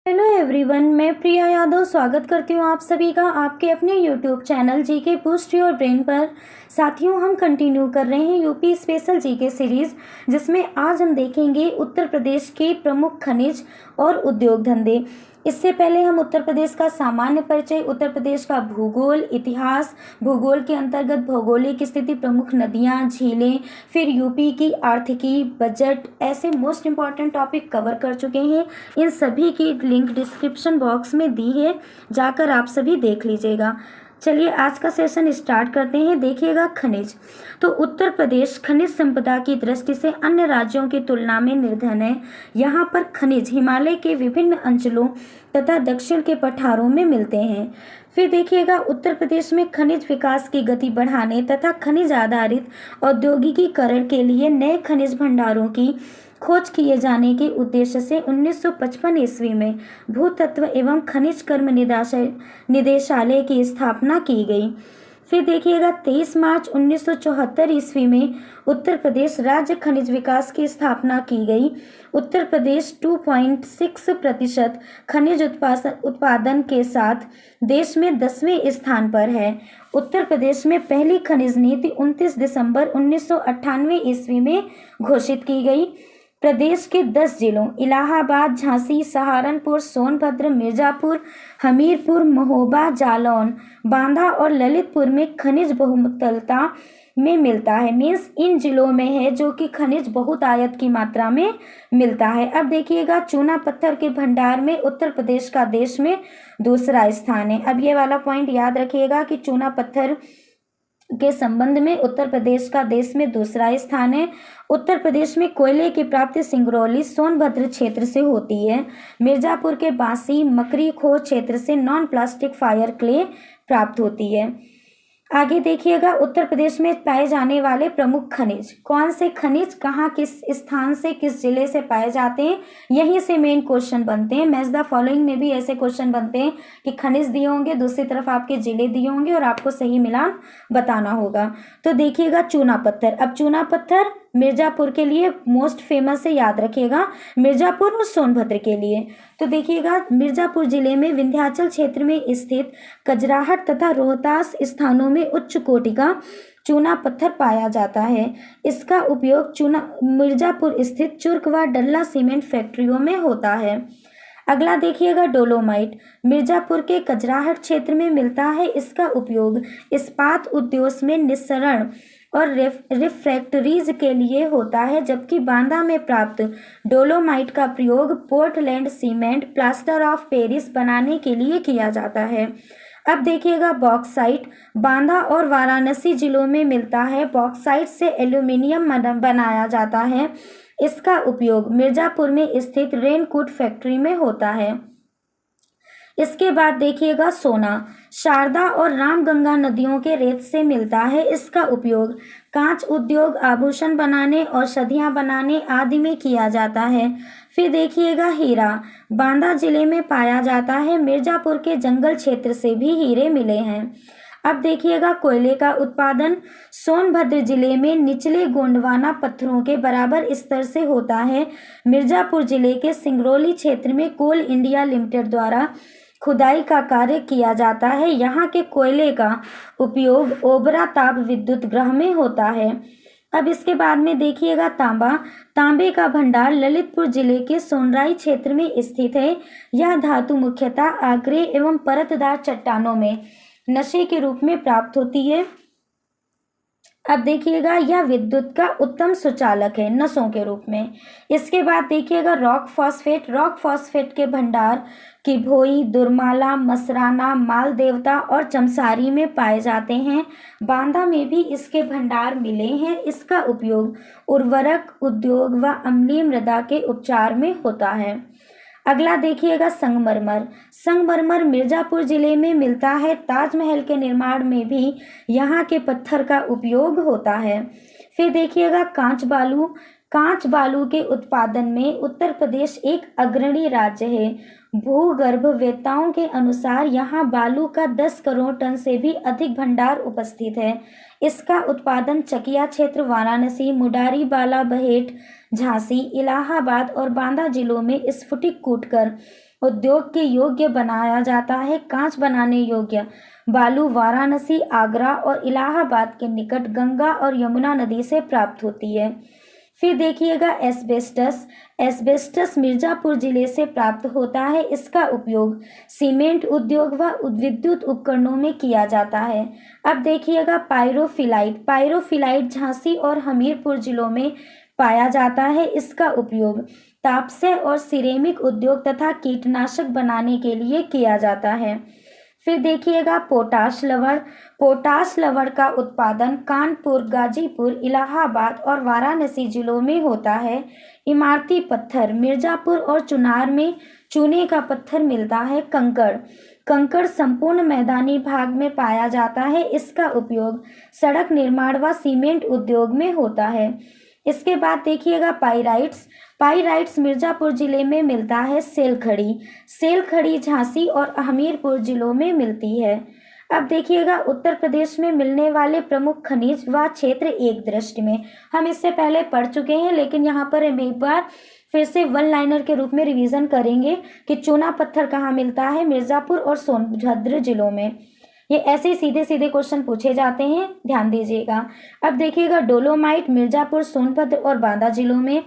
Hello everyone, मैं प्रिया यादव स्वागत करती हूँ आप सभी का आपके अपने YouTube channel GK boost your brain पर। साथियों, हम कंटिन्यू कर रहे हैं यूपी स्पेशल जीके सीरीज, जिसमें आज हम देखेंगे उत्तर प्रदेश के प्रमुख खनिज और उद्योग धंधे। इससे पहले हम उत्तर प्रदेश का सामान्य परिचय, उत्तर प्रदेश का भूगोल, इतिहास, भूगोल के अंतर्गत भौगोलिक स्थिति, प्रमुख नदियां, झीलें, फिर यूपी की आर्थिकी, बजट, ऐसे मोस्ट इम्पॉर्टेंट टॉपिक कवर कर चुके हैं। इन सभी की लिंक डिस्क्रिप्शन बॉक्स में दी है, जाकर आप सभी देख लीजिएगा। चलिए आज का सेशन स्टार्ट करते हैं। देखिएगा खनिज। तो उत्तर प्रदेश खनिज संपदा की दृष्टि से अन्य राज्यों की तुलना में निर्धन है। यहाँ पर खनिज हिमालय के विभिन्न अंचलों तथा दक्षिण के पठारों में मिलते हैं। फिर देखिएगा उत्तर प्रदेश में खनिज विकास की गति बढ़ाने तथा खनिज आधारित औद्योगिकीकरण के लिए नए खनिज भंडारों की खोज किए जाने के उद्देश्य से 1955 ईस्वी में भूतत्व एवं खनिज कर्म निदेशालय की स्थापना की गई। फिर देखिएगा 23 मार्च 1974 ईस्वी में उत्तर प्रदेश राज्य खनिज विकास की स्थापना की गई। उत्तर प्रदेश 2.6% खनिज उत्पादन के साथ देश में 10वें स्थान पर है। उत्तर प्रदेश में पहली खनिज नीति 29 दिसंबर 1998 ईस्वी में घोषित की गई। प्रदेश के 10 जिलों इलाहाबाद, झांसी, सहारनपुर, सोनभद्र, मिर्जापुर, हमीरपुर, महोबा, जालौन, बांदा और ललितपुर में खनिज बहुतलता में मिलता है। मीन्स इन जिलों में है जो कि खनिज बहुतायत की मात्रा में मिलता है। अब देखिएगा चूना पत्थर के भंडार में उत्तर प्रदेश का देश में दूसरा स्थान है। अब ये वाला पॉइंट याद रखिएगा कि चूना पत्थर के संबंध में उत्तर प्रदेश का देश में दूसरा स्थान है। उत्तर प्रदेश में कोयले की प्राप्ति सिंगरौली, सोनभद्र क्षेत्र से होती है। मिर्जापुर के बांसी, मकरी खोह क्षेत्र से नॉन प्लास्टिक फायर क्ले प्राप्त होती है। आगे देखिएगा उत्तर प्रदेश में पाए जाने वाले प्रमुख खनिज। कौन से खनिज कहाँ, किस स्थान से, किस जिले से पाए जाते हैं, यहीं से मेन क्वेश्चन बनते हैं। मैच द फॉलोइंग में भी ऐसे क्वेश्चन बनते हैं कि खनिज दिए होंगे, दूसरी तरफ आपके जिले दिए होंगे और आपको सही मिलान बताना होगा। तो देखिएगा चूना पत्थर। अब चूना पत्थर मिर्जापुर के लिए मोस्ट फेमस है, याद रखिएगा, मिर्जापुर और सोनभद्र के लिए। तो देखिएगा मिर्जापुर जिले में विंध्याचल क्षेत्र में स्थित कजराहट तथा रोहतास स्थानों में उच्च कोटि का चूना पत्थर पाया जाता है। इसका उपयोग मिर्जापुर स्थित चुर्क व डल्ला सीमेंट फैक्ट्रियों में होता है। अगला देखिएगा डोलोमाइट, मिर्जापुर के कजराहट क्षेत्र में मिलता है। इसका उपयोग इस्पात उद्योग में निस्सरण और रिफ्रैक्टरीज के लिए होता है, जबकि बांदा में प्राप्त डोलोमाइट का प्रयोग Portland cement, plaster of Paris बनाने के लिए किया जाता है। अब देखिएगा बॉक्साइट, बांदा और वाराणसी जिलों में मिलता है। बॉक्साइट से एल्यूमिनियम बनाया जाता है। इसका उपयोग मिर्जापुर में स्थित रेनकूट फैक्ट्री में होता है। इसके बाद देखिएगा सोना, शारदा और रामगंगा नदियों के रेत से मिलता है। इसका उपयोग कांच उद्योग, आभूषण बनाने, औषधियाँ बनाने आदि में किया जाता है। फिर देखिएगा हीरा, बांदा जिले में पाया जाता है। मिर्जापुर के जंगल क्षेत्र से भी हीरे मिले हैं। अब देखिएगा कोयले का उत्पादन सोनभद्र जिले में निचले गोंडवाना पत्थरों के बराबर स्तर से होता है। मिर्जापुर जिले के सिंगरौली क्षेत्र में कोल इंडिया लिमिटेड द्वारा खुदाई का कार्य किया जाता है। यहाँ के कोयले का उपयोग ओबरा ताप विद्युत गृह में होता है। अब इसके बाद में देखिएगा तांबा, तांबे का भंडार ललितपुर जिले के सोनराई क्षेत्र में स्थित है। यह धातु मुख्यतः आग्नेय एवं परतदार चट्टानों में नशे के रूप में प्राप्त होती है। अब देखिएगा यह विद्युत का उत्तम सुचालक है नसों के रूप में। इसके बाद देखिएगा रॉक फॉस्फेट, रॉक फॉस्फेट के भंडार किभोई, दुर्माला, मसराना, माल देवता और चमसारी में पाए जाते हैं। बांदा में भी इसके भंडार मिले हैं। इसका उपयोग उर्वरक उद्योग व अम्लीय मृदा के उपचार में होता है। अगला देखिएगा संगमरमर, संगमरमर मिर्जापुर जिले में मिलता है। ताजमहल के निर्माण में भी यहाँ के पत्थर का उपयोग होता है। फिर देखिएगा कांच बालू, कांच बालू के उत्पादन में उत्तर प्रदेश एक अग्रणी राज्य है। भूगर्भवेत्ताओं के अनुसार यहाँ बालू का 10 करोड़ टन से भी अधिक भंडार उपस्थित है। इसका उत्पादन चकिया क्षेत्र, वाराणसी, मुडारी, बाला बहेट, झांसी, इलाहाबाद और बांदा जिलों में स्फटिक कूटकर उद्योग के योग्य बनाया जाता है। कांच बनाने योग्य बालू वाराणसी, आगरा और इलाहाबाद के निकट गंगा और यमुना नदी से प्राप्त होती है। फिर देखिएगा एस्बेस्टस। एस्बेस्टस मिर्जापुर जिले से प्राप्त होता है। इसका उपयोग सीमेंट उद्योग व विद्युत उपकरणों में किया जाता है। अब देखिएगा पायरोफिलाइट। पायरोफिलाइट झांसी और हमीरपुर जिलों में पाया जाता है। इसका उपयोग तापसे और सिरेमिक उद्योग तथा कीटनाशक बनाने के लिए किया जाता है। फिर देखिएगा पोटाश लवण। पोटाश लवण का उत्पादन कानपुर, गाजीपुर, इलाहाबाद और वाराणसी जिलों में होता है। इमारती पत्थर मिर्जापुर और चुनार में चूने का पत्थर मिलता है। कंकड़। कंकड़ संपूर्ण मैदानी भाग में पाया जाता है। इसका उपयोग सड़क निर्माण व सीमेंट उद्योग में होता है। इसके बाद देखिएगा पाइराइट्स। पाइराइट्स मिर्जापुर जिले में मिलता है। सेलखड़ी। सेलखड़ी झांसी और हमीरपुर जिलों में मिलती है। अब देखिएगा उत्तर प्रदेश में मिलने वाले प्रमुख खनिज व क्षेत्र एक दृष्टि में। हम इससे पहले पढ़ चुके हैं, लेकिन यहाँ पर हम एक बार फिर से वन लाइनर के रूप में रिवीजन करेंगे कि चूना पत्थर कहाँ मिलता है। मिर्जापुर और सोनभद्र जिलों में। ये ऐसे सीधे सीधे क्वेश्चन पूछे जाते हैं, ध्यान दीजिएगा। अब देखिएगा डोलोमाइट मिर्जापुर, सोनभद्र और बांदा जिलों में।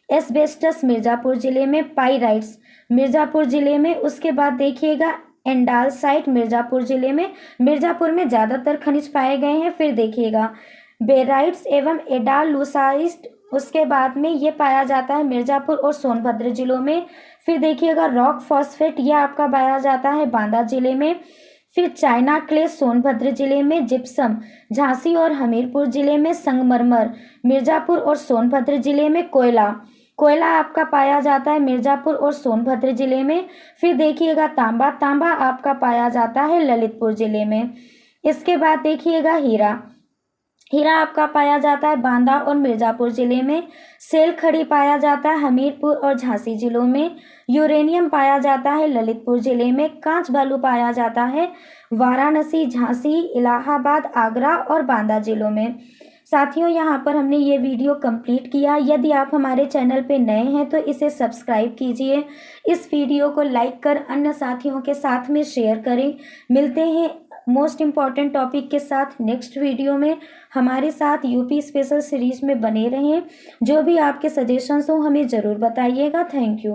एस्बेस्टस मिर्जापुर जिले में। पाइराइट्स मिर्जापुर जिले में। उसके बाद देखिएगा एंडालसाइट मिर्जापुर जिले में। मिर्जापुर में ज़्यादातर खनिज पाए गए हैं। फिर देखिएगा बेराइट्स एवं एडालूसाइट, उसके बाद में ये पाया जाता है मिर्जापुर और सोनभद्र जिलों में। फिर देखिएगा रॉक फॉस्फेट, यह आपका पाया जाता है बांदा जिले में। फिर चाइना क्ले सोनभद्र जिले में। जिप्सम झांसी और हमीरपुर जिले में। संगमरमर मिर्जापुर और सोनभद्र जिले में। कोयला, कोयला आपका पाया जाता है मिर्जापुर और सोनभद्र जिले में। फिर देखिएगा तांबा, तांबा आपका पाया जाता है ललितपुर जिले में। इसके बाद देखिएगा हीरा, हीरा आपका पाया जाता है बांदा और मिर्जापुर जिले में। सेलखड़ी पाया जाता है हमीरपुर और झांसी जिलों में। यूरेनियम पाया जाता है ललितपुर जिले में। कांच बालू पाया जाता है वाराणसी, झांसी, इलाहाबाद, आगरा और बांदा जिलों में। साथियों, यहाँ पर हमने ये वीडियो कंप्लीट किया। यदि आप हमारे चैनल पे नए हैं तो इसे सब्सक्राइब कीजिए। इस वीडियो को लाइक कर अन्य साथियों के साथ में शेयर करें। मिलते हैं मोस्ट इम्पॉर्टेंट टॉपिक के साथ नेक्स्ट वीडियो में। हमारे साथ यूपी स्पेशल सीरीज में बने रहें। जो भी आपके सजेशंस हो हमें ज़रूर बताइएगा। Thank you.